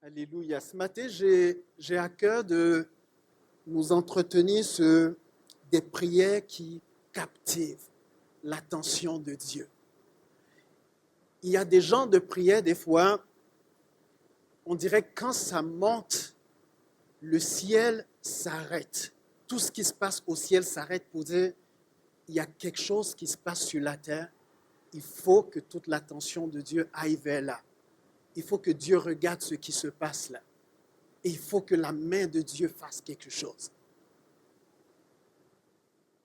Alléluia. Ce matin, j'ai à cœur de nous entretenir sur des prières qui captivent l'attention de Dieu. Il y a des genres de prières, des fois, on dirait que quand ça monte, le ciel s'arrête. Tout ce qui se passe au ciel s'arrête pour dire, il y a quelque chose qui se passe sur la terre. Il faut que toute l'attention de Dieu aille vers là. Il faut que Dieu regarde ce qui se passe là. Et il faut que la main de Dieu fasse quelque chose.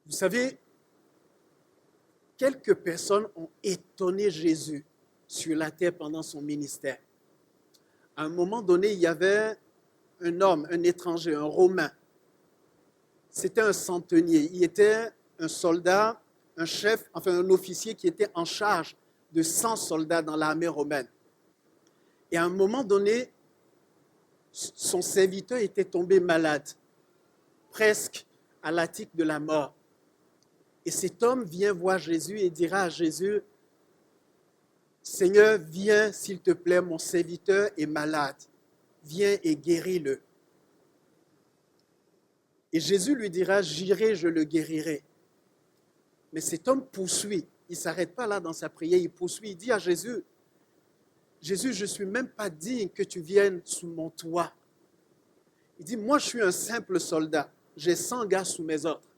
Vous savez, quelques personnes ont étonné Jésus sur la terre pendant son ministère. À un moment donné, il y avait un homme, un étranger, un Romain. C'était un centenier. Il était un soldat, un chef, enfin un officier qui était en charge de 100 soldats dans l'armée romaine. Et à un moment donné, son serviteur était tombé malade, presque à la tique de la mort. Et cet homme vient voir Jésus et dira à Jésus, « Seigneur, viens s'il te plaît, mon serviteur est malade. Viens et guéris-le. » Et Jésus lui dira, « J'irai, je le guérirai. » Mais cet homme poursuit. Il ne s'arrête pas là dans sa prière, il poursuit. Il dit à Jésus, « Jésus, je ne suis même pas digne que tu viennes sous mon toit. » Il dit, « Moi, je suis un simple soldat. J'ai 100 gars sous mes ordres.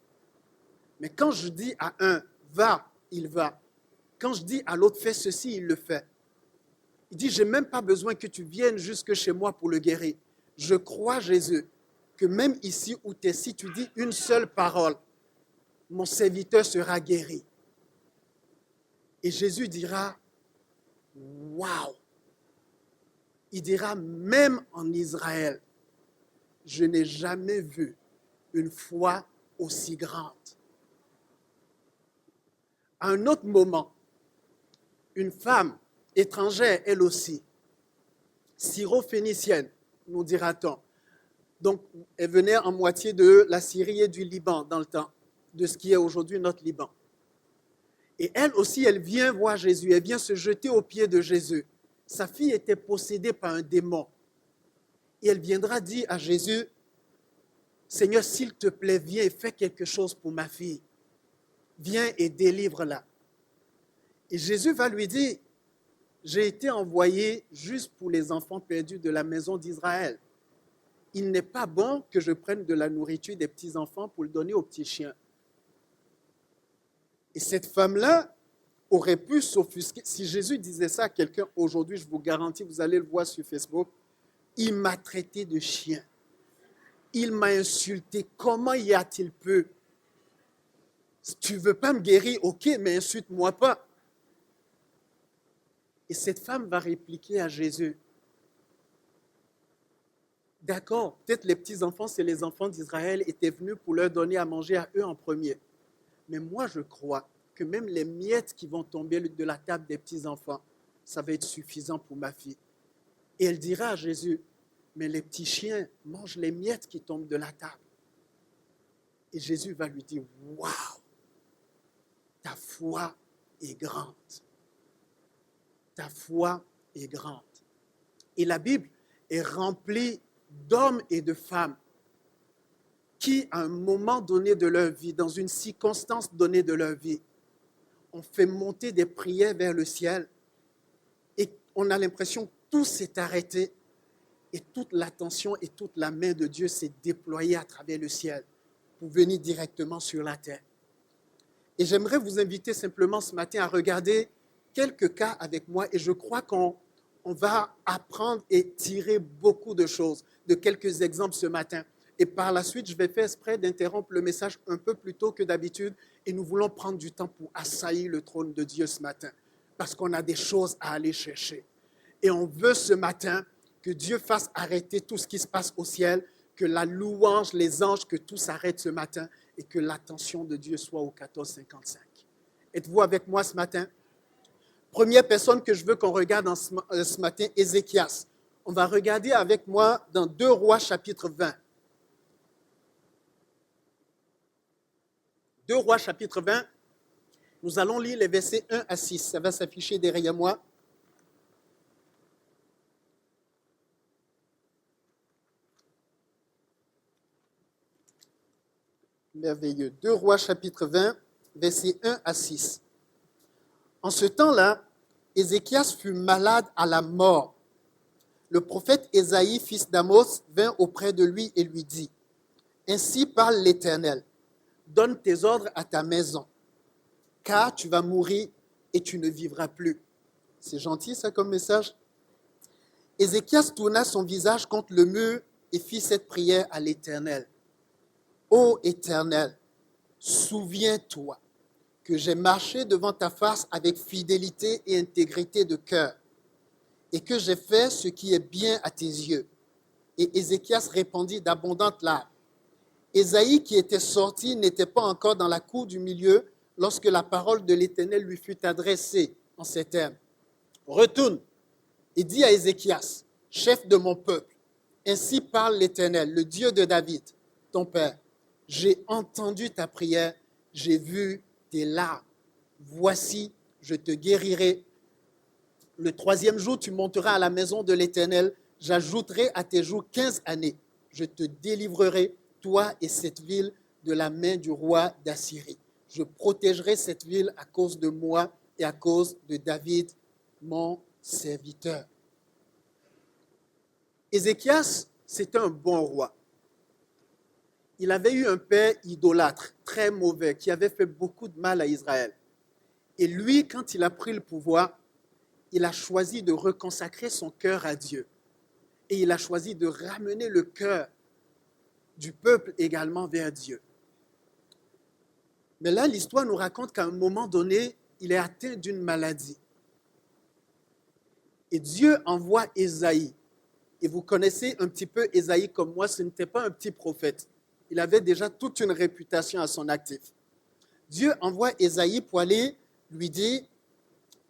Mais quand je dis à un, va, il va. Quand je dis à l'autre, fais ceci, il le fait. » Il dit, je n'ai même pas besoin que tu viennes jusque chez moi pour le guérir. Je crois, Jésus, que même ici où tu es, si tu dis une seule parole, mon serviteur sera guéri. Et Jésus dira, waouh! Il dira, même en Israël, je n'ai jamais vu une foi aussi grande. À un autre moment, une femme étrangère, elle aussi, syro-phénicienne, nous dira-t-on. Donc, elle venait en moitié de la Syrie et du Liban dans le temps, de ce qui est aujourd'hui notre Liban. Et elle aussi, elle vient voir Jésus, elle vient se jeter aux pieds de Jésus. Sa fille était possédée par un démon. Et elle viendra dire à Jésus, « Seigneur, s'il te plaît, viens et fais quelque chose pour ma fille. Viens et délivre-la. » Et Jésus va lui dire, « J'ai été envoyé juste pour les enfants perdus de la maison d'Israël. Il n'est pas bon que je prenne de la nourriture des petits-enfants pour le donner aux petits chiens. » Et cette femme-là aurait pu s'offusquer. Si Jésus disait ça à quelqu'un aujourd'hui, je vous garantis, vous allez le voir sur Facebook, il m'a traité de chien. Il m'a insulté. Comment y a-t-il pu? Si tu ne veux pas me guérir, ok, mais insulte-moi pas. Et cette femme va répliquer à Jésus, d'accord, peut-être les petits-enfants, c'est les enfants d'Israël, étaient venus pour leur donner à manger à eux en premier. Mais moi, je crois que même les miettes qui vont tomber de la table des petits-enfants, ça va être suffisant pour ma fille. Et elle dira à Jésus, mais les petits chiens mangent les miettes qui tombent de la table. Et Jésus va lui dire, waouh, ta foi est grande. Ta foi est grande. Et la Bible est remplie d'hommes et de femmes qui, à un moment donné de leur vie, dans une circonstance donnée de leur vie, ont fait monter des prières vers le ciel et on a l'impression que tout s'est arrêté et toute l'attention et toute la main de Dieu s'est déployée à travers le ciel pour venir directement sur la terre. Et j'aimerais vous inviter simplement ce matin à regarder quelques cas avec moi et je crois qu'on va apprendre et tirer beaucoup de choses de quelques exemples ce matin. Et par la suite, je vais faire exprès d'interrompre le message un peu plus tôt que d'habitude et nous voulons prendre du temps pour assaillir le trône de Dieu ce matin parce qu'on a des choses à aller chercher. Et on veut ce matin que Dieu fasse arrêter tout ce qui se passe au ciel, que la louange, les anges, que tout s'arrête ce matin et que l'attention de Dieu soit au 1455. Êtes-vous avec moi ce matin? Première personne que je veux qu'on regarde ce matin, Ézéchias. On va regarder avec moi dans 2 Rois chapitre 20. 2 Rois chapitre 20, nous allons lire les versets 1 à 6. Ça va s'afficher derrière moi. Merveilleux. 2 Rois chapitre 20, versets 1 à 6. En ce temps-là, Ézéchias fut malade à la mort. Le prophète Ésaïe, fils d'Amos, vint auprès de lui et lui dit, « Ainsi parle l'Éternel, donne tes ordres à ta maison, car tu vas mourir et tu ne vivras plus. » C'est gentil ça comme message. Ézéchias tourna son visage contre le mur et fit cette prière à l'Éternel. « Ô Éternel, souviens-toi que j'ai marché devant ta face avec fidélité et intégrité de cœur, et que j'ai fait ce qui est bien à tes yeux. » Et Ézéchias répandit d'abondantes larmes. Ésaïe, qui était sorti, n'était pas encore dans la cour du milieu lorsque la parole de l'Éternel lui fut adressée en ces termes. « Retourne et dis à Ézéchias, chef de mon peuple, ainsi parle l'Éternel, le Dieu de David, ton père. J'ai entendu ta prière, j'ai vu tes larmes. Voici, je te guérirai. Le 3e jour, tu monteras à la maison de l'Éternel. J'ajouterai à tes jours 15 années. Je te délivrerai, toi et cette ville, de la main du roi d'Assyrie. Je protégerai cette ville à cause de moi et à cause de David, mon serviteur. » Ézéchias, c'était un bon roi. Il avait eu un père idolâtre, très mauvais, qui avait fait beaucoup de mal à Israël. Et lui, quand il a pris le pouvoir, il a choisi de reconsacrer son cœur à Dieu. Et il a choisi de ramener le cœur du peuple également vers Dieu. Mais là, l'histoire nous raconte qu'à un moment donné, il est atteint d'une maladie. Et Dieu envoie Ésaïe. Et vous connaissez un petit peu Ésaïe comme moi, ce n'était pas un petit prophète. Il avait déjà toute une réputation à son actif. Dieu envoie Ésaïe pour aller lui dire,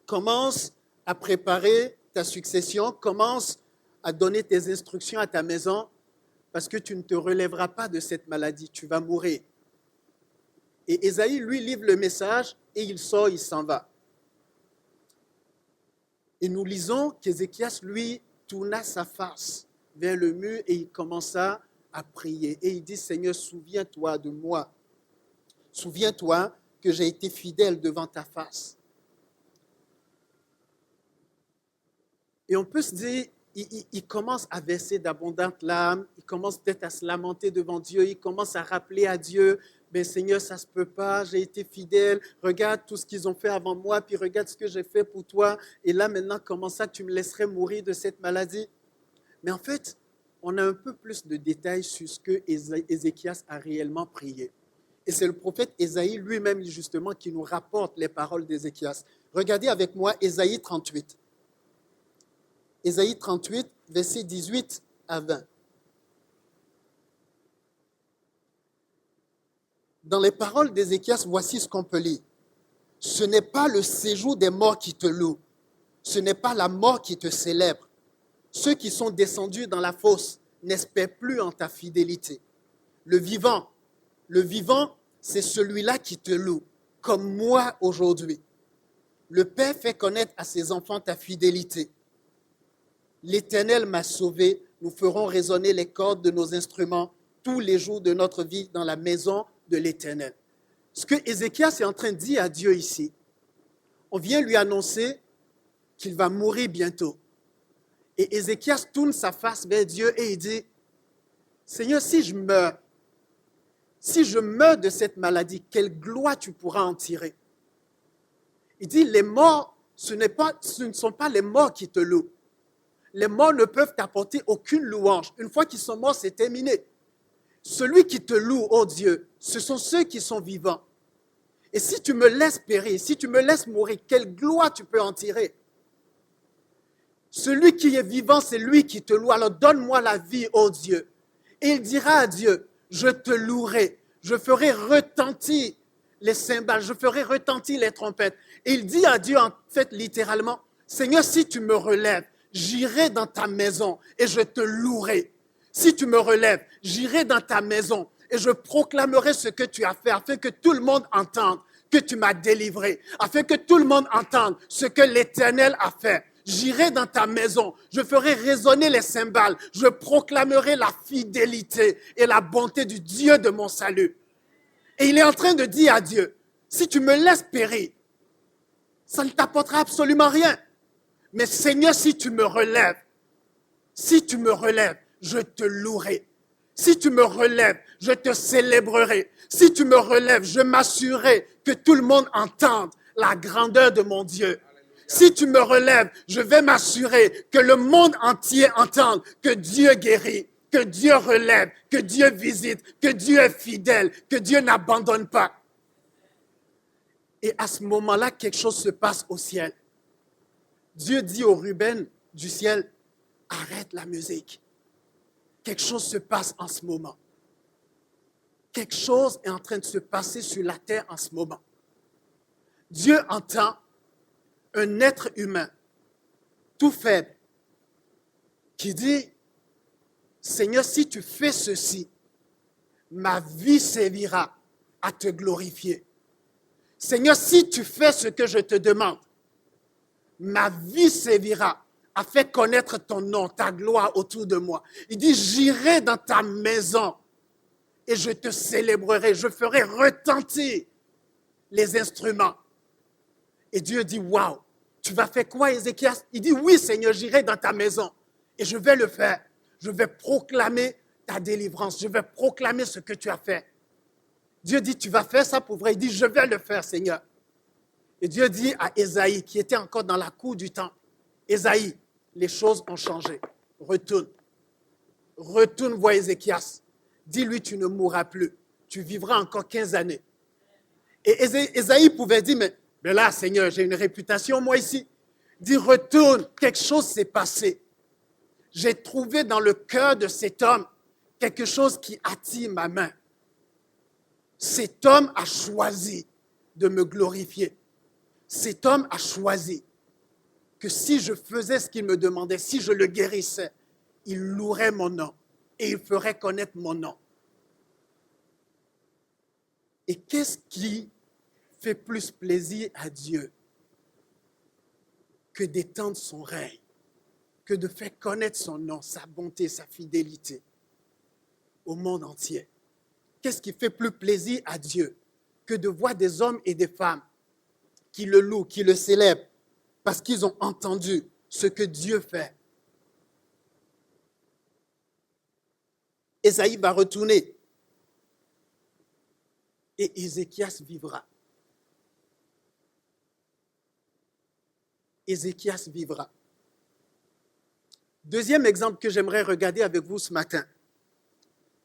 commence à préparer ta succession, commence à donner tes instructions à ta maison, parce que tu ne te relèveras pas de cette maladie, tu vas mourir. Et Ésaïe, lui, livre le message et il sort, il s'en va. Et nous lisons qu'Ézéchias, lui, tourna sa face vers le mur et il commença à prier. Et il dit, Seigneur, souviens-toi de moi. Souviens-toi que j'ai été fidèle devant ta face. Et on peut se dire, il commence à verser d'abondantes larmes, il commence peut-être à se lamenter devant Dieu, il commence à rappeler à Dieu, ben Seigneur, ça ne se peut pas, j'ai été fidèle, regarde tout ce qu'ils ont fait avant moi, puis regarde ce que j'ai fait pour toi, et là maintenant, comment ça tu me laisserais mourir de cette maladie? Mais en fait, on a un peu plus de détails sur ce que Ézéchias a réellement prié. Et c'est le prophète Ésaïe lui-même justement qui nous rapporte les paroles d'Ézéchias. Regardez avec moi Ésaïe 38. Ésaïe 38, versets 18 à 20. Dans les paroles d'Ézéchias, voici ce qu'on peut lire. Ce n'est pas le séjour des morts qui te loue, ce n'est pas la mort qui te célèbre. Ceux qui sont descendus dans la fosse n'espèrent plus en ta fidélité. Le vivant, c'est celui-là qui te loue, comme moi aujourd'hui. Le Père fait connaître à ses enfants ta fidélité. L'Éternel m'a sauvé, nous ferons résonner les cordes de nos instruments tous les jours de notre vie dans la maison de l'Éternel. Ce que Ézéchias est en train de dire à Dieu ici, on vient lui annoncer qu'il va mourir bientôt. Et Ézéchias tourne sa face vers Dieu et il dit, Seigneur, si je meurs de cette maladie, quelle gloire tu pourras en tirer? Il dit, les morts, ce ne sont pas les morts qui te louent. Les morts ne peuvent t'apporter aucune louange. Une fois qu'ils sont morts, c'est terminé. Celui qui te loue, oh Dieu, ce sont ceux qui sont vivants. Et si tu me laisses périr, si tu me laisses mourir, quelle gloire tu peux en tirer? Celui qui est vivant, c'est lui qui te loue. Alors donne-moi la vie, oh Dieu. Et il dira à Dieu, je te louerai, je ferai retentir les cymbales, je ferai retentir les trompettes. Et il dit à Dieu, en fait, littéralement, Seigneur, si tu me relèves, j'irai dans ta maison et je te louerai. Si tu me relèves, j'irai dans ta maison et je proclamerai ce que tu as fait afin que tout le monde entende que tu m'as délivré, afin que tout le monde entende ce que l'Éternel a fait. J'irai dans ta maison, je ferai résonner les cymbales, je proclamerai la fidélité et la bonté du Dieu de mon salut. Et il est en train de dire à Dieu, si tu me laisses périr, ça ne t'apportera absolument rien. Mais Seigneur, si tu me relèves, je te louerai. Si tu me relèves, je te célébrerai. Si tu me relèves, je m'assurerai que tout le monde entende la grandeur de mon Dieu. Si tu me relèves, je vais m'assurer que le monde entier entende que Dieu guérit, que Dieu relève, que Dieu visite, que Dieu est fidèle, que Dieu n'abandonne pas. Et à ce moment-là, quelque chose se passe au ciel. Dieu dit au Ruben du ciel, arrête la musique. Quelque chose se passe en ce moment. Quelque chose est en train de se passer sur la terre en ce moment. Dieu entend un être humain, tout faible, qui dit, Seigneur, si tu fais ceci, ma vie servira à te glorifier. Seigneur, si tu fais ce que je te demande, ma vie servira à faire connaître ton nom, ta gloire autour de moi. Il dit, j'irai dans ta maison et je te célébrerai, je ferai retentir les instruments. Et Dieu dit, waouh, tu vas faire quoi, Ézéchias? Il dit, oui, Seigneur, j'irai dans ta maison et je vais le faire. Je vais proclamer ta délivrance, je vais proclamer ce que tu as fait. Dieu dit, tu vas faire ça pour vrai? Il dit, je vais le faire, Seigneur. Et Dieu dit à Ésaïe, qui était encore dans la cour du temple, Ésaïe, les choses ont changé. Retourne. Retourne voir Ézéchias. Dis-lui, tu ne mourras plus. Tu vivras encore 15 années. Et Ésaïe pouvait dire, mais là, Seigneur, j'ai une réputation, moi, ici. Dis, retourne, quelque chose s'est passé. J'ai trouvé dans le cœur de cet homme quelque chose qui attire ma main. Cet homme a choisi de me glorifier. Cet homme a choisi que si je faisais ce qu'il me demandait, si je le guérissais, il louerait mon nom et il ferait connaître mon nom. Et qu'est-ce qui fait plus plaisir à Dieu que d'étendre son règne, que de faire connaître son nom, sa bonté, sa fidélité au monde entier? Qu'est-ce qui fait plus plaisir à Dieu que de voir des hommes et des femmes qui le louent, qui le célèbrent, parce qu'ils ont entendu ce que Dieu fait? Ésaïe va retourner et Ézéchias vivra. Ézéchias vivra. Deuxième exemple que j'aimerais regarder avec vous ce matin.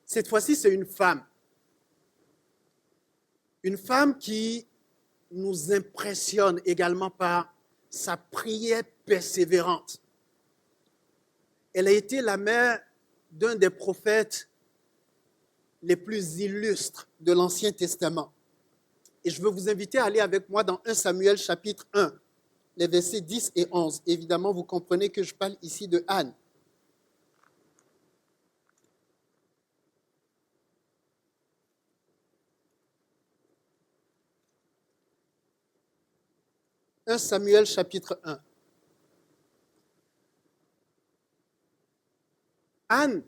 Cette fois-ci, c'est une femme. Une femme qui nous impressionne également par sa prière persévérante. Elle a été la mère d'un des prophètes les plus illustres de l'Ancien Testament. Et je veux vous inviter à aller avec moi dans 1 Samuel chapitre 1, les versets 10 et 11. Évidemment, vous comprenez que je parle ici de Anne. « 1 Samuel chapitre 1. Anne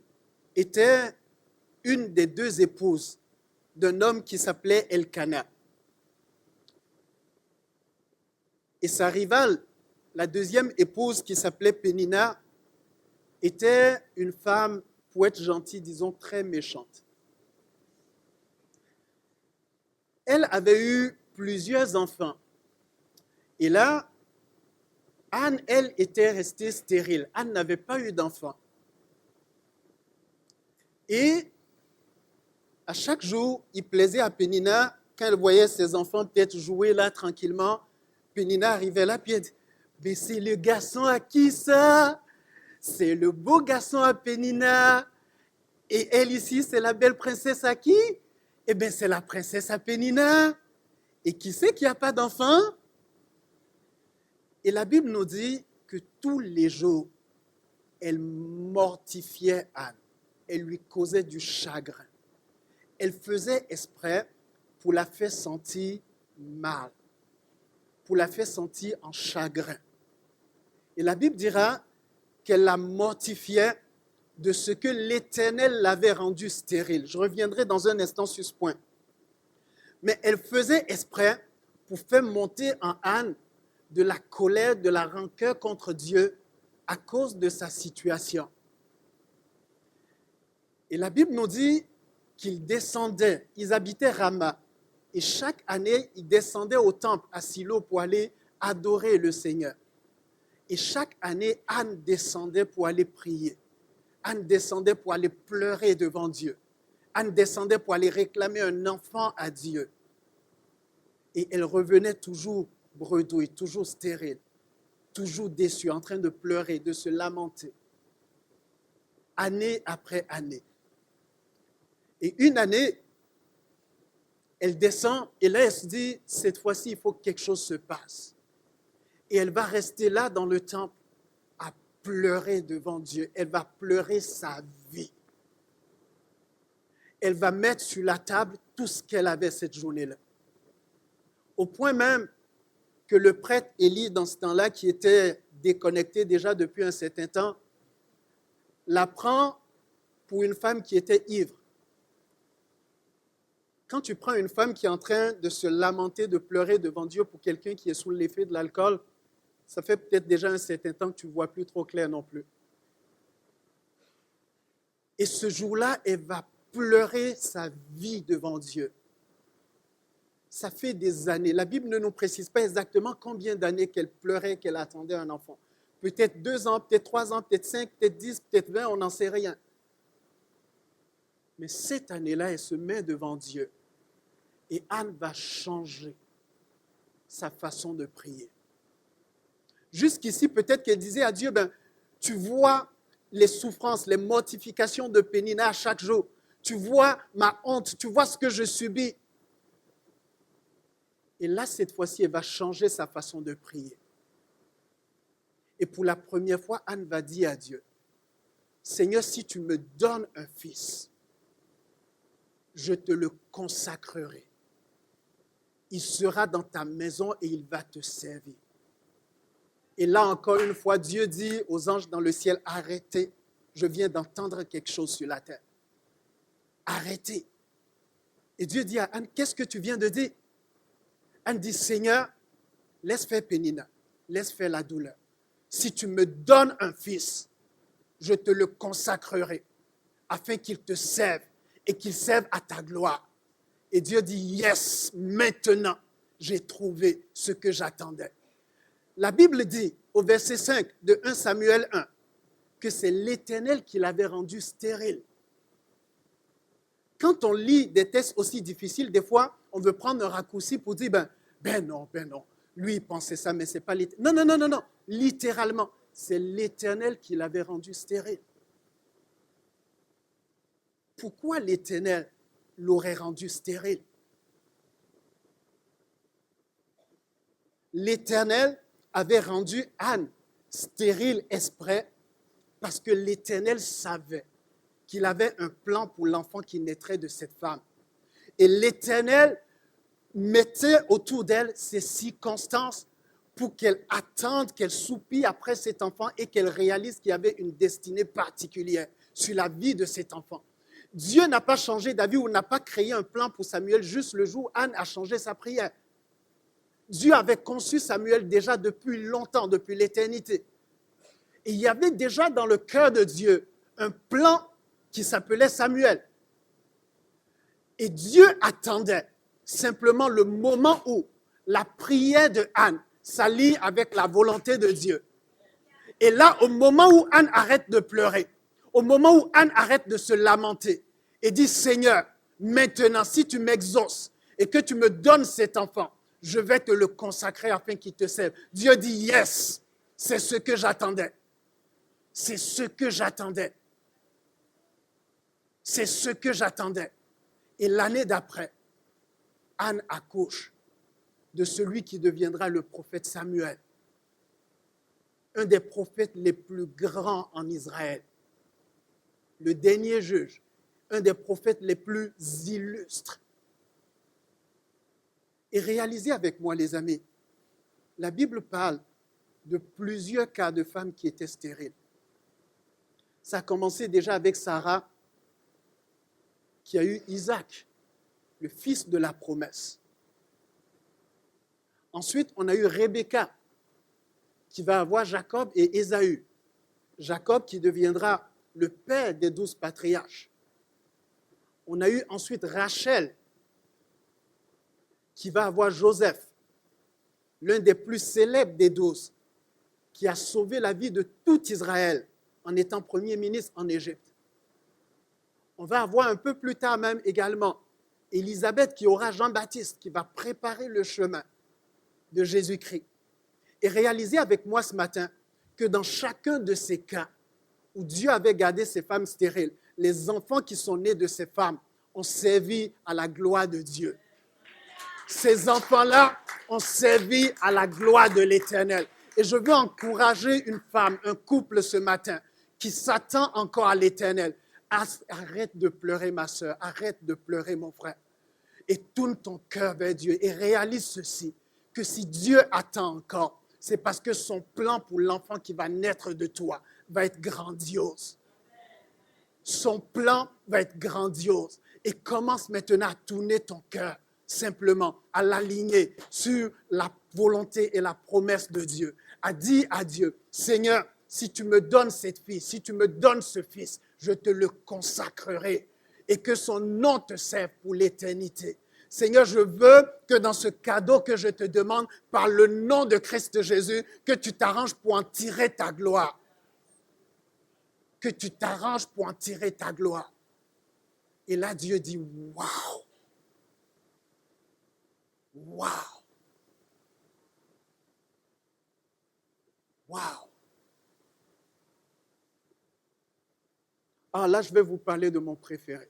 était une des deux épouses d'un homme qui s'appelait Elkana. Et sa rivale, la deuxième épouse qui s'appelait Pénina, était une femme, pour être gentille, disons, très méchante. Elle avait eu plusieurs enfants. Et là, Anne, elle, était restée stérile. Anne n'avait pas eu d'enfants. Et à chaque jour, il plaisait à Pénina, quand elle voyait ses enfants peut-être jouer là tranquillement, Pénina arrivait là, puis elle dit, mais c'est le garçon à qui ça? C'est le beau garçon à Pénina. Et elle ici, c'est la belle princesse à qui? Eh bien, c'est la princesse à Pénina. Et qui c'est qui n'a pas d'enfant? Et la Bible nous dit que tous les jours, elle mortifiait Anne. Elle lui causait du chagrin. Elle faisait exprès pour la faire sentir mal, pour la faire sentir en chagrin. Et la Bible dira qu'elle la mortifiait de ce que l'Éternel l'avait rendue stérile. Je reviendrai dans un instant sur ce point. Mais elle faisait exprès pour faire monter en Anne de la colère, de la rancœur contre Dieu à cause de sa situation. Et la Bible nous dit qu'ils descendaient, ils habitaient Rama. Et chaque année, ils descendaient au temple à Silo pour aller adorer le Seigneur. Et chaque année, Anne descendait pour aller prier. Anne descendait pour aller pleurer devant Dieu. Anne descendait pour aller réclamer un enfant à Dieu. Et elle revenait toujours bredouille, toujours stérile, toujours déçue, en train de pleurer, de se lamenter. Année après année. Et une année, elle descend et là, elle se dit, cette fois-ci, il faut que quelque chose se passe. Et elle va rester là dans le temple à pleurer devant Dieu. Elle va pleurer sa vie. Elle va mettre sur la table tout ce qu'elle avait cette journée-là. Au point même que le prêtre Élie, dans ce temps-là, qui était déconnecté déjà depuis un certain temps, la prend pour une femme qui était ivre. Quand tu prends une femme qui est en train de se lamenter, de pleurer devant Dieu pour quelqu'un qui est sous l'effet de l'alcool, ça fait peut-être déjà un certain temps que tu ne vois plus trop clair non plus. Et ce jour-là, elle va pleurer sa vie devant Dieu. Ça fait des années. La Bible ne nous précise pas exactement combien d'années qu'elle pleurait, qu'elle attendait un enfant. Peut-être 2 ans, peut-être 3 ans, peut-être 5, peut-être 10, peut-être 20, on n'en sait rien. Mais cette année-là, elle se met devant Dieu. Et Anne va changer sa façon de prier. Jusqu'ici, peut-être qu'elle disait à Dieu, tu vois les souffrances, les mortifications de Pénina chaque jour. Tu vois ma honte, tu vois ce que je subis. Et là, cette fois-ci, elle va changer sa façon de prier. Et pour la première fois, Anne va dire à Dieu, Seigneur, si tu me donnes un fils, je te le consacrerai. Il sera dans ta maison et il va te servir. Et là, encore une fois, Dieu dit aux anges dans le ciel, arrêtez, je viens d'entendre quelque chose sur la terre. Arrêtez. Et Dieu dit à Anne, qu'est-ce que tu viens de dire? Anne dit, Seigneur, laisse faire Pénina, laisse faire la douleur. Si tu me donnes un fils, je te le consacrerai afin qu'il te serve et qu'il serve à ta gloire. Et Dieu dit, yes, maintenant, j'ai trouvé ce que j'attendais. La Bible dit au verset 5 de 1 Samuel 1 que c'est l'Éternel qui l'avait rendu stérile. Quand on lit des textes aussi difficiles, des fois, on veut prendre un raccourci pour dire, ben non, lui il pensait ça, mais ce n'est pas l'Éternel. Non, littéralement, c'est l'Éternel qui l'avait rendu stérile. Pourquoi l'Éternel l'aurait rendu stérile? L'Éternel avait rendu Anne stérile exprès parce que l'Éternel savait qu'il avait un plan pour l'enfant qui naîtrait de cette femme. Et l'Éternel mettait autour d'elle ces circonstances pour qu'elle attende, qu'elle soupire après cet enfant et qu'elle réalise qu'il y avait une destinée particulière sur la vie de cet enfant. Dieu n'a pas changé d'avis ou n'a pas créé un plan pour Samuel juste le jour où Anne a changé sa prière. Dieu avait conçu Samuel déjà depuis longtemps, depuis l'éternité. Et il y avait déjà dans le cœur de Dieu un plan qui s'appelait Samuel. Et Dieu attendait simplement le moment où la prière de Anne s'allie avec la volonté de Dieu. Et là, au moment où Anne arrête de pleurer, au moment où Anne arrête de se lamenter et dit, Seigneur, maintenant, si tu m'exauces et que tu me donnes cet enfant, je vais te le consacrer afin qu'il te serve. Dieu dit, yes, c'est ce que j'attendais. C'est ce que j'attendais. C'est ce que j'attendais. Et l'année d'après, Anne accouche de celui qui deviendra le prophète Samuel, un des prophètes les plus grands en Israël, le dernier juge, un des prophètes les plus illustres. Et réalisez avec moi, les amis, la Bible parle de plusieurs cas de femmes qui étaient stériles. Ça a commencé déjà avec Sarah, qui a eu Isaac, le fils de la promesse. Ensuite, on a eu Rebecca, qui va avoir Jacob et Ésaü. Jacob qui deviendra le père des 12 patriarches. On a eu ensuite Rachel, qui va avoir Joseph, l'un des plus célèbres des 12, qui a sauvé la vie de tout Israël en étant premier ministre en Égypte. On va avoir un peu plus tard même également Élisabeth qui aura Jean-Baptiste, qui va préparer le chemin de Jésus-Christ. Et réalisez avec moi ce matin que dans chacun de ces cas où Dieu avait gardé ces femmes stériles, les enfants qui sont nés de ces femmes ont servi à la gloire de Dieu. Ces enfants-là ont servi à la gloire de l'Éternel. Et je veux encourager une femme, un couple ce matin qui s'attend encore à l'Éternel. Arrête de pleurer, ma soeur, arrête de pleurer, mon frère. Et tourne ton cœur vers Dieu et réalise ceci, que si Dieu attend encore, c'est parce que son plan pour l'enfant qui va naître de toi va être grandiose. Son plan va être grandiose. Et commence maintenant à tourner ton cœur, simplement, à l'aligner sur la volonté et la promesse de Dieu. À dire à Dieu, Seigneur, si tu me donnes cette fille, si tu me donnes ce fils, je te le consacrerai et que son nom te serve pour l'éternité. Seigneur, je veux que dans ce cadeau que je te demande, par le nom de Christ Jésus, que tu t'arranges pour en tirer ta gloire. Que tu t'arranges pour en tirer ta gloire. Et là, Dieu dit, waouh! Waouh! Waouh! Ah, là, je vais vous parler de mon préféré.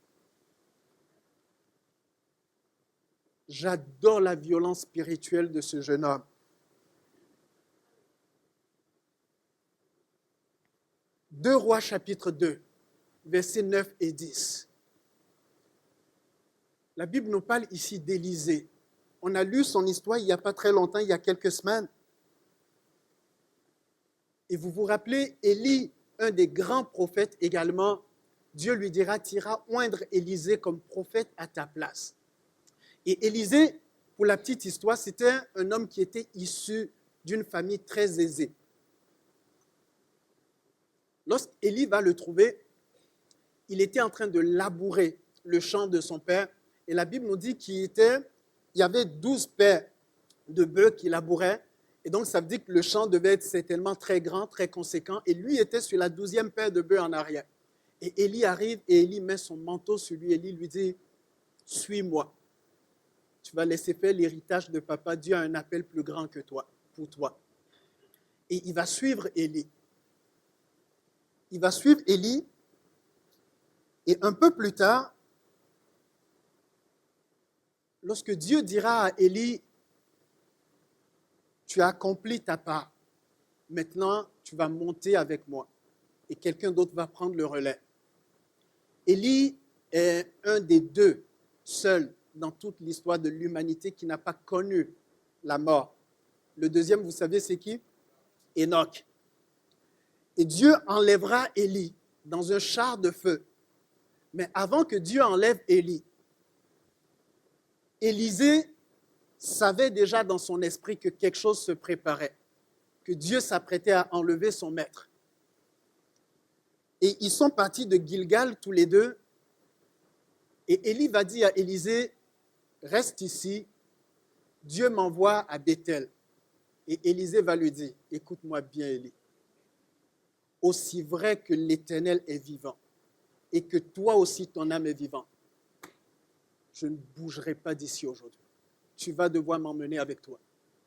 J'adore la violence spirituelle de ce jeune homme. 2 Rois chapitre 2, versets 9 et 10. La Bible nous parle ici d'Élisée. On a lu son histoire il n'y a pas très longtemps, il y a quelques semaines. Et vous vous rappelez, Élie, un des grands prophètes également, Dieu lui dira, tu iras oindre Élisée comme prophète à ta place. Et Élisée, pour la petite histoire, c'était un homme qui était issu d'une famille très aisée. Lorsqu'Élie va le trouver, il était en train de labourer le champ de son père. Et la Bible nous dit qu'il y avait 12 paires de bœufs qui labouraient. Et donc, ça veut dire que le champ devait être certainement très grand, très conséquent. Et lui était sur la 12e paire de bœufs en arrière. Et Élie arrive et Élie met son manteau sur lui. Élie lui dit, suis-moi. Tu vas laisser faire l'héritage de papa. Dieu a un appel plus grand que toi, pour toi. Et il va suivre Élie. Il va suivre Élie. Et un peu plus tard, lorsque Dieu dira à Élie, tu as accompli ta part, maintenant tu vas monter avec moi et quelqu'un d'autre va prendre le relais. Élie est un des deux seuls dans toute l'histoire de l'humanité qui n'a pas connu la mort. Le deuxième, vous savez, c'est qui? Enoch. Et Dieu enlèvera Élie dans un char de feu. Mais avant que Dieu enlève Élie, Élisée savait déjà dans son esprit que quelque chose se préparait, que Dieu s'apprêtait à enlever son maître. Et ils sont partis de Gilgal tous les deux. Et Élie va dire à Élisée, reste ici, Dieu m'envoie à Béthel. Et Élisée va lui dire, écoute-moi bien Élie, aussi vrai que l'Éternel est vivant et que toi aussi ton âme est vivante, je ne bougerai pas d'ici aujourd'hui. Tu vas devoir m'emmener avec toi.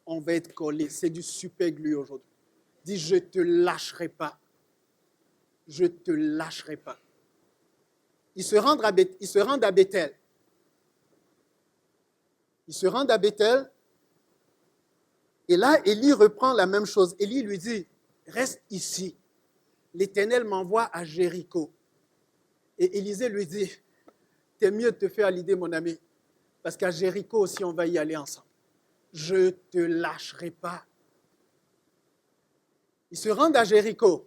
On va être collés. C'est du super glue aujourd'hui. Dis, je ne te lâcherai pas. Je ne te lâcherai pas. Ils se rendent à Béthel. Ils se rendent à Béthel. Et là, Élie reprend la même chose. Élie lui dit, reste ici. L'Éternel m'envoie à Jéricho. Et Élisée lui dit, c'est mieux de te faire à l'idée, mon ami, parce qu'à Jéricho aussi, on va y aller ensemble. Je ne te lâcherai pas. Ils se rendent à Jéricho.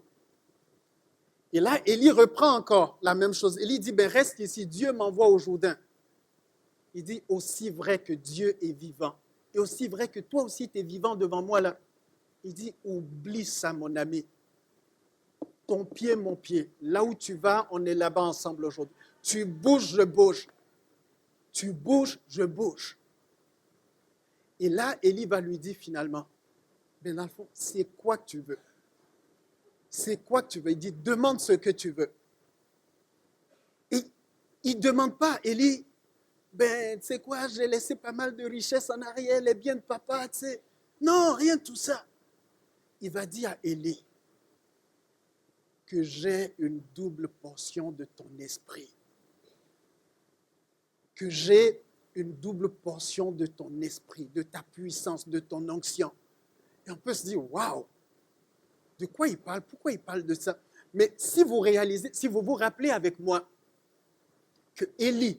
Et là, Élie reprend encore la même chose. Élie dit, ben reste ici, Dieu m'envoie au Jourdain. Il dit, aussi vrai que Dieu est vivant est aussi vrai que toi aussi, tu es vivant devant moi là. Il dit, oublie ça, mon ami. Ton pied, mon pied. Là où tu vas, on est là-bas ensemble aujourd'hui. Tu bouges, je bouge. Tu bouges, je bouge. Et là, Élie va lui dire finalement, mais dans le fond, c'est quoi que tu veux? C'est quoi que tu veux? Il dit, demande ce que tu veux. Et il ne demande pas, Élie, ben, tu sais quoi, j'ai laissé pas mal de richesses en arrière, les biens de papa, tu sais. Non, rien de tout ça. Il va dire à Élie que j'ai une double portion de ton esprit. Que j'ai une double portion de ton esprit, de ta puissance, de ton onction. Et on peut se dire, waouh, de quoi il parle? Pourquoi il parle de ça? Mais si vous réalisez, si vous vous rappelez avec moi que Élie,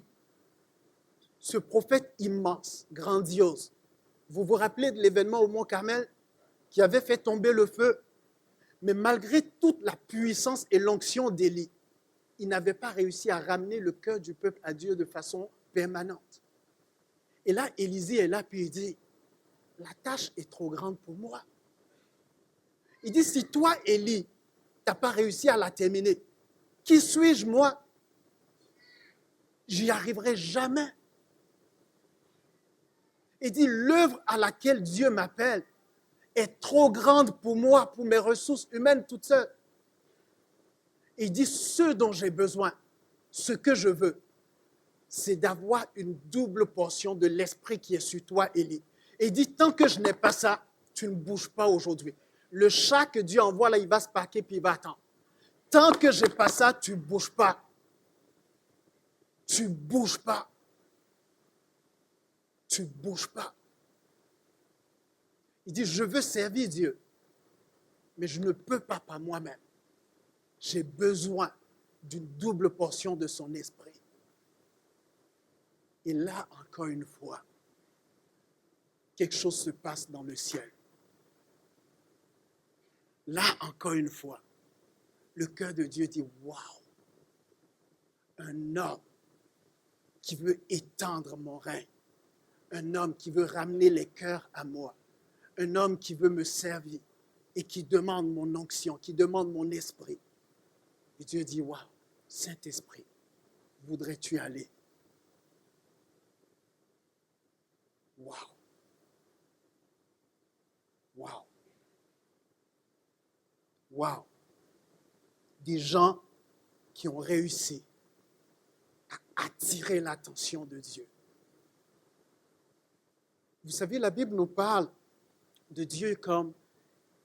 ce prophète immense, grandiose, vous vous rappelez de l'événement au Mont Carmel qui avait fait tomber le feu, mais malgré toute la puissance et l'onction d'Élie, il n'avait pas réussi à ramener le cœur du peuple à Dieu de façon permanente. Et là, Élisée est là, puis il dit, la tâche est trop grande pour moi. Il dit, si toi, Élie, tu n'as pas réussi à la terminer, qui suis-je, moi? J'y arriverai jamais. Il dit, l'œuvre à laquelle Dieu m'appelle est trop grande pour moi, pour mes ressources humaines toutes seules. Il dit, ce dont j'ai besoin, ce que je veux, c'est d'avoir une double portion de l'esprit qui est sur toi, Élie. Et il dit, tant que je n'ai pas ça, tu ne bouges pas aujourd'hui. Le chat que Dieu envoie, là, il va se parquer puis il va attendre. Tant que je n'ai pas ça, tu ne bouges pas. Tu ne bouges pas. Tu ne bouges pas. Il dit, je veux servir Dieu, mais je ne peux pas par moi-même. J'ai besoin d'une double portion de son esprit. Et là, encore une fois, quelque chose se passe dans le ciel. Là, encore une fois, le cœur de Dieu dit, waouh, un homme qui veut étendre mon règne, un homme qui veut ramener les cœurs à moi, un homme qui veut me servir et qui demande mon onction, qui demande mon esprit. Et Dieu dit, waouh, Saint-Esprit, voudrais-tu aller? Waouh! Waouh! Waouh! Des gens qui ont réussi à attirer l'attention de Dieu. Vous savez, la Bible nous parle de Dieu comme,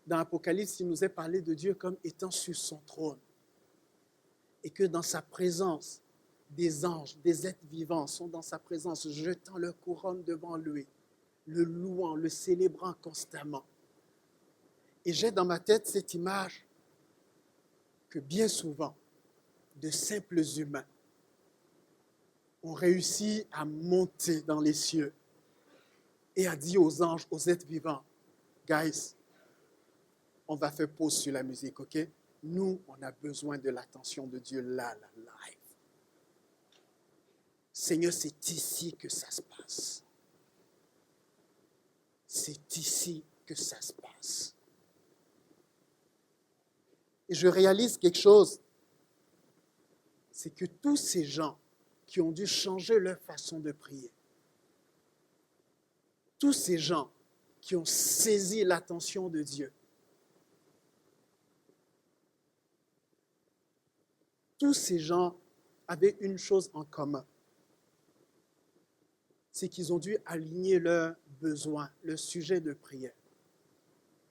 dans l'Apocalypse, il nous est parlé de Dieu comme étant sur son trône. Et que dans sa présence, des anges, des êtres vivants sont dans sa présence, jetant leur couronne devant lui, le louant, le célébrant constamment. Et j'ai dans ma tête cette image que bien souvent, de simples humains ont réussi à monter dans les cieux et à dire aux anges, aux êtres vivants, guys, on va faire pause sur la musique, ok? Nous, on a besoin de l'attention de Dieu là, live. Seigneur, c'est ici que ça se passe. C'est ici que ça se passe. Et je réalise quelque chose, c'est que tous ces gens qui ont dû changer leur façon de prier, tous ces gens qui ont saisi l'attention de Dieu, tous ces gens avaient une chose en commun, c'est qu'ils ont dû aligner leurs besoins, leur sujet de prière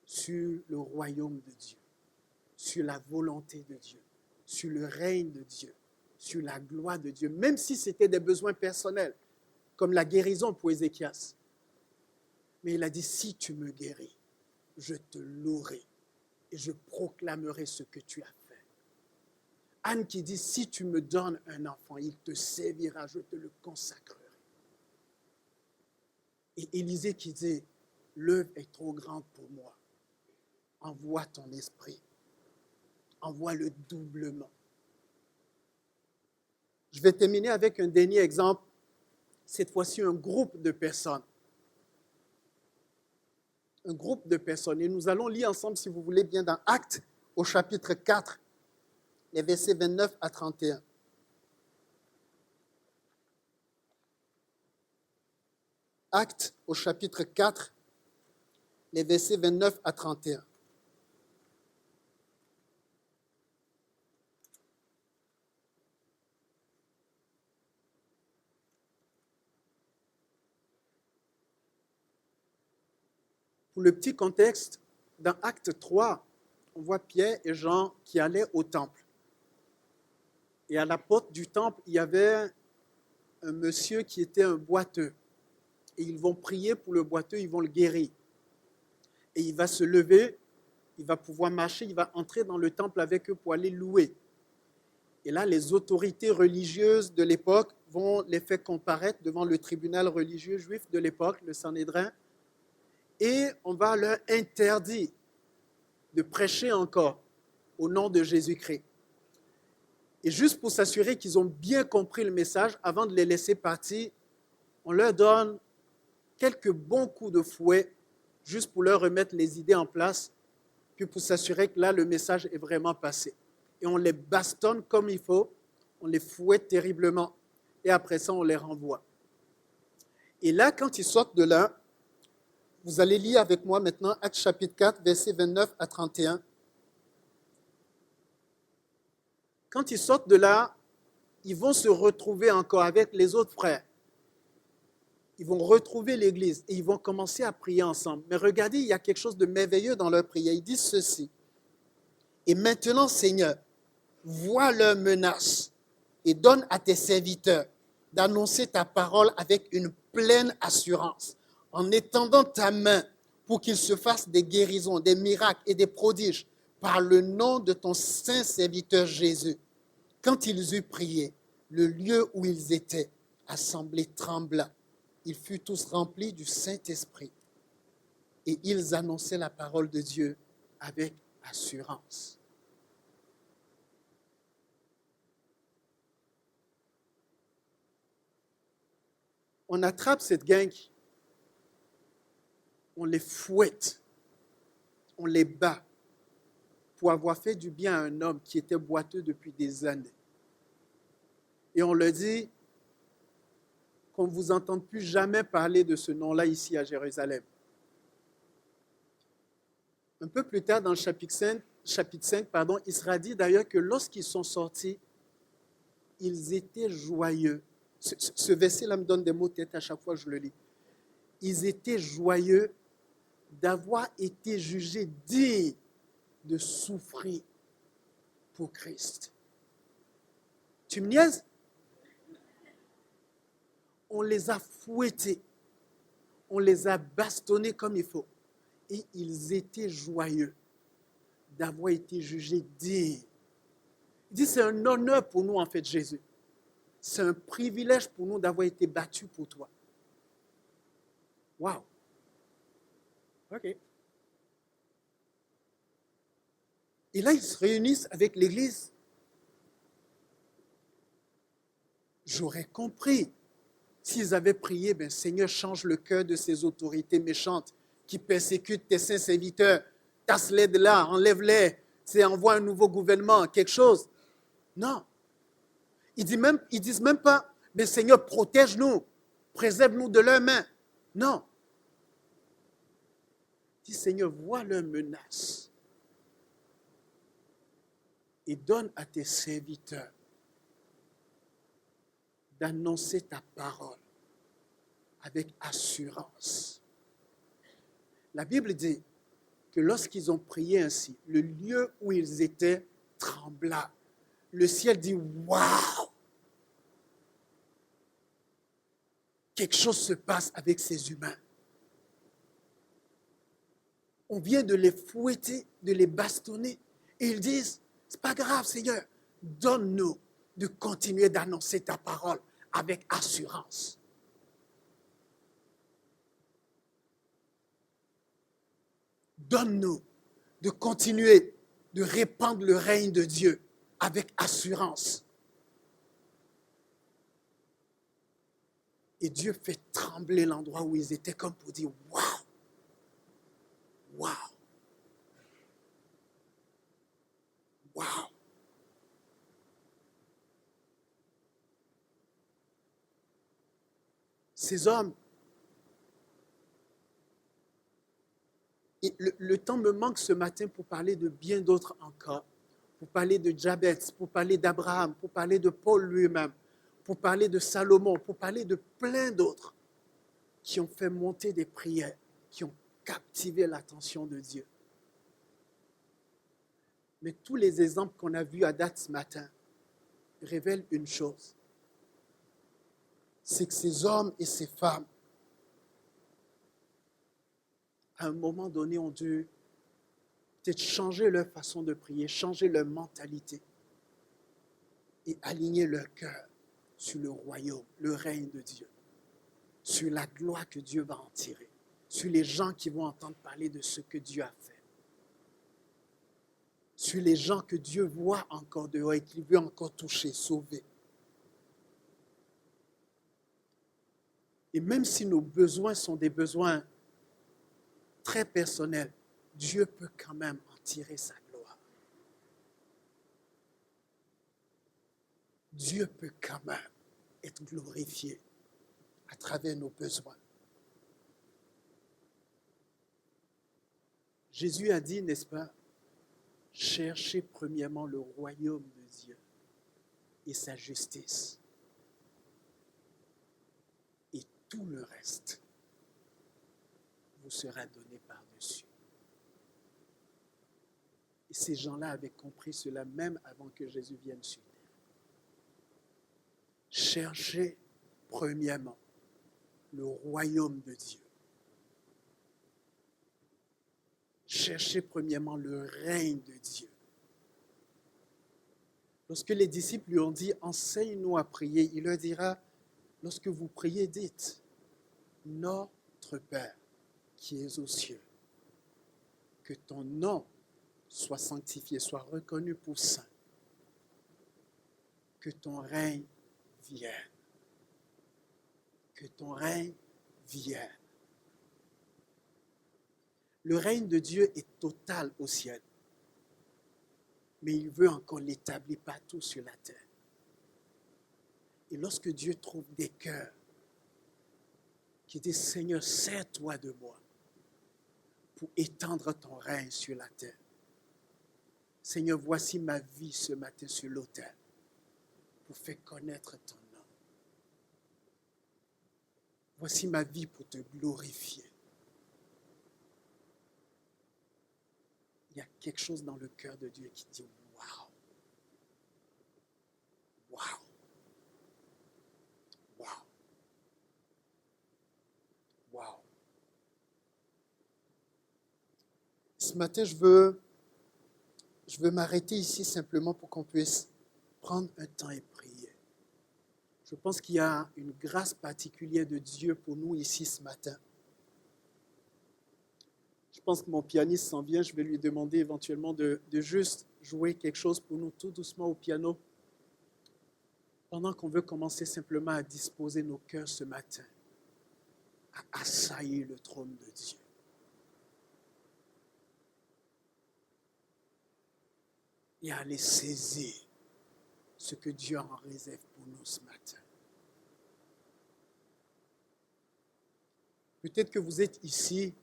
sur le royaume de Dieu, sur la volonté de Dieu, sur le règne de Dieu, sur la gloire de Dieu, même si c'était des besoins personnels, comme la guérison pour Ézéchias. Mais il a dit, si tu me guéris, je te louerai et je proclamerai ce que tu as fait. Anne qui dit, si tu me donnes un enfant, il te servira, je te le consacrerai. Et Élisée qui dit, l'œuvre est trop grande pour moi. Envoie ton esprit. Envoie-le doublement. Je vais terminer avec un dernier exemple. Cette fois-ci, un groupe de personnes un groupe de personnes. Et nous allons lire ensemble, si vous voulez bien, dans Actes, au chapitre 4, les versets 29 à 31. Actes, au chapitre 4, les versets 29 à 31. Pour le petit contexte, dans Acte 3, on voit Pierre et Jean qui allaient au temple. Et à la porte du temple, il y avait un monsieur qui était un boiteux. Et ils vont prier pour le boiteux, ils vont le guérir. Et il va se lever, il va pouvoir marcher, il va entrer dans le temple avec eux pour aller louer. Et là, les autorités religieuses de l'époque vont les faire comparaître devant le tribunal religieux juif de l'époque, le Sanhédrin, et on va leur interdire de prêcher encore au nom de Jésus-Christ. Et juste pour s'assurer qu'ils ont bien compris le message, avant de les laisser partir, on leur donne quelques bons coups de fouet, juste pour leur remettre les idées en place, puis pour s'assurer que là, le message est vraiment passé. Et on les bastonne comme il faut, on les fouette terriblement, et après ça, on les renvoie. Et là, quand ils sortent de là, vous allez lire avec moi maintenant Actes chapitre 4, versets 29 à 31. Quand ils sortent de là, ils vont se retrouver encore avec les autres frères. Ils vont retrouver l'église et ils vont commencer à prier ensemble. Mais regardez, il y a quelque chose de merveilleux dans leur prière. Ils disent ceci. Et maintenant, Seigneur, vois leurs menaces et donne à tes serviteurs d'annoncer ta parole avec une pleine assurance, en étendant ta main pour qu'ils se fassent des guérisons, des miracles et des prodiges par le nom de ton saint serviteur Jésus. Quand ils eurent prié, le lieu où ils étaient assemblés trembla. Ils furent tous remplis du Saint-Esprit et ils annonçaient la parole de Dieu avec assurance. On attrape cette gang, on les fouette, on les bat pour avoir fait du bien à un homme qui était boiteux depuis des années. Et on leur dit qu'on ne vous entende plus jamais parler de ce nom-là ici à Jérusalem. Un peu plus tard, dans le chapitre 5, il sera dit d'ailleurs que lorsqu'ils sont sortis, ils étaient joyeux. Ce verset-là me donne des mots de tête à chaque fois que je le lis. Ils étaient joyeux d'avoir été jugés dignes de souffrir pour Christ. Tu me niaises? On les a fouettés, on les a bastonnés comme il faut. Et ils étaient joyeux d'avoir été jugés dignes. Il dit, c'est un honneur pour nous, en fait, Jésus. C'est un privilège pour nous d'avoir été battus pour toi. Wow. OK. Et là, ils se réunissent avec l'Église. J'aurais compris s'ils avaient prié, ben, Seigneur, change le cœur de ces autorités méchantes qui persécutent tes saints serviteurs. Tasse-les de là, enlève-les, envoie un nouveau gouvernement, quelque chose. Non. Ils disent même pas, mais Seigneur, protège-nous, préserve-nous de leurs mains. Non. Dis, Seigneur, vois leurs menaces et donne à tes serviteurs d'annoncer ta parole avec assurance. La Bible dit que lorsqu'ils ont prié ainsi, le lieu où ils étaient trembla. Le ciel dit, waouh! Quelque chose se passe avec ces humains. On vient de les fouetter, de les bastonner. Et ils disent, c'est pas grave, Seigneur, donne-nous de continuer d'annoncer ta parole avec assurance. Donne-nous de continuer de répandre le règne de Dieu avec assurance. Et Dieu fait trembler l'endroit où ils étaient comme pour dire, waouh! Ces hommes, et le temps me manque ce matin pour parler de bien d'autres encore, pour parler de Jabez, pour parler d'Abraham, pour parler de Paul lui-même, pour parler de Salomon, pour parler de plein d'autres qui ont fait monter des prières, qui ont captivé l'attention de Dieu. Mais tous les exemples qu'on a vus à date ce matin révèlent une chose, c'est que ces hommes et ces femmes, à un moment donné, ont dû peut-être changer leur façon de prier, changer leur mentalité et aligner leur cœur sur le royaume, le règne de Dieu, sur la gloire que Dieu va en tirer, sur les gens qui vont entendre parler de ce que Dieu a fait, sur les gens que Dieu voit encore dehors et qu'il veut encore toucher, sauver. Et même si nos besoins sont des besoins très personnels, Dieu peut quand même en tirer sa gloire. Dieu peut quand même être glorifié à travers nos besoins. Jésus a dit, n'est-ce pas, cherchez premièrement le royaume de Dieu et sa justice. Et tout le reste vous sera donné par-dessus. Et ces gens-là avaient compris cela même avant que Jésus vienne sur terre. Cherchez premièrement le royaume de Dieu. Cherchez premièrement le règne de Dieu. Lorsque les disciples lui ont dit, enseigne-nous à prier, il leur dira, lorsque vous priez, dites, notre Père qui es aux cieux, que ton nom soit sanctifié, soit reconnu pour saint, que ton règne vienne, que ton règne vienne. Le règne de Dieu est total au ciel, mais il veut encore l'établir partout sur la terre. Et lorsque Dieu trouve des cœurs qui disent, Seigneur, sers-toi de moi pour étendre ton règne sur la terre. Seigneur, voici ma vie ce matin sur l'autel pour faire connaître ton nom. Voici ma vie pour te glorifier. Il y a quelque chose dans le cœur de Dieu qui dit, waouh, waouh, waouh, waouh. Ce matin, je veux m'arrêter ici simplement pour qu'on puisse prendre un temps et prier. Je pense qu'il y a une grâce particulière de Dieu pour nous ici ce matin. Je pense que mon pianiste s'en vient. Je vais lui demander éventuellement de juste jouer quelque chose pour nous tout doucement au piano. Pendant qu'on veut commencer simplement à disposer nos cœurs ce matin, à assaillir le trône de Dieu. Et à aller saisir ce que Dieu en réserve pour nous ce matin. Peut-être que vous êtes ici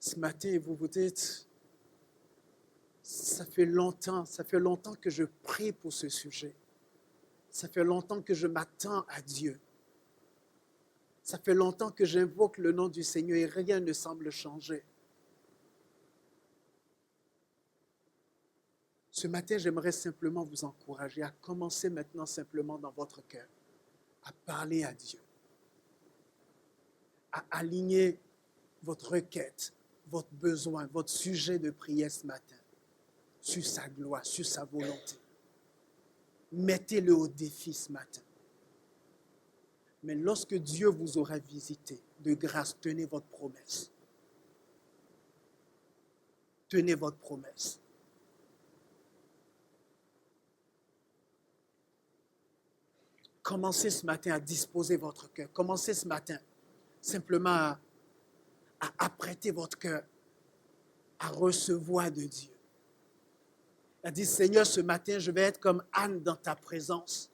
ce matin et vous vous dites, ça fait longtemps que je prie pour ce sujet. Ça fait longtemps que je m'attends à Dieu. Ça fait longtemps que j'invoque le nom du Seigneur et rien ne semble changer. Ce matin, j'aimerais simplement vous encourager à commencer maintenant simplement dans votre cœur, à parler à Dieu, à aligner votre requête, votre besoin, votre sujet de prière ce matin sur sa gloire, sur sa volonté. Mettez-le au défi ce matin. Mais lorsque Dieu vous aura visité, de grâce, tenez votre promesse. Tenez votre promesse. Commencez ce matin à disposer votre cœur. Commencez ce matin simplement à apprêter votre cœur à recevoir de Dieu. Elle dit, Seigneur, ce matin, je vais être comme Anne dans ta présence.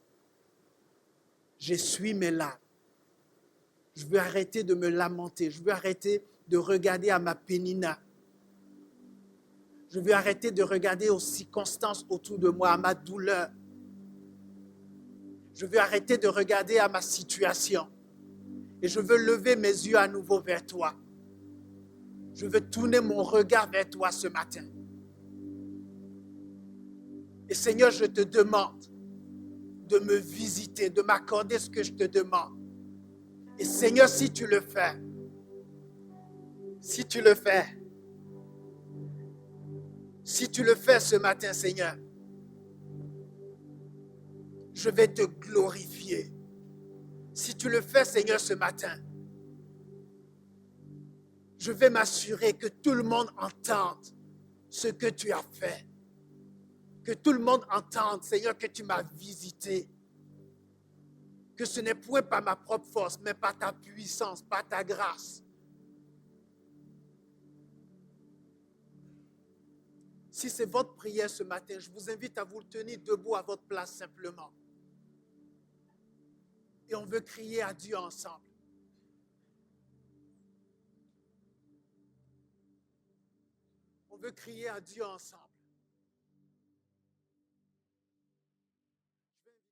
J'essuie mes larmes. Je veux arrêter de me lamenter. Je veux arrêter de regarder à ma pénina. Je veux arrêter de regarder aux circonstances autour de moi, à ma douleur. Je veux arrêter de regarder à ma situation. Et je veux lever mes yeux à nouveau vers toi. Je veux tourner mon regard vers toi ce matin. Et Seigneur, je te demande de me visiter, de m'accorder ce que je te demande. Et Seigneur, si tu le fais, si tu le fais ce matin, Seigneur, je vais te glorifier. Si tu le fais, Seigneur, ce matin, je vais m'assurer que tout le monde entende ce que tu as fait. Que tout le monde entende, Seigneur, que tu m'as visité. Que ce n'est point par ma propre force, mais par ta puissance, par ta grâce. Si c'est votre prière ce matin, je vous invite à vous tenir debout à votre place simplement. Et on veut crier à Dieu ensemble. On veut crier à Dieu ensemble.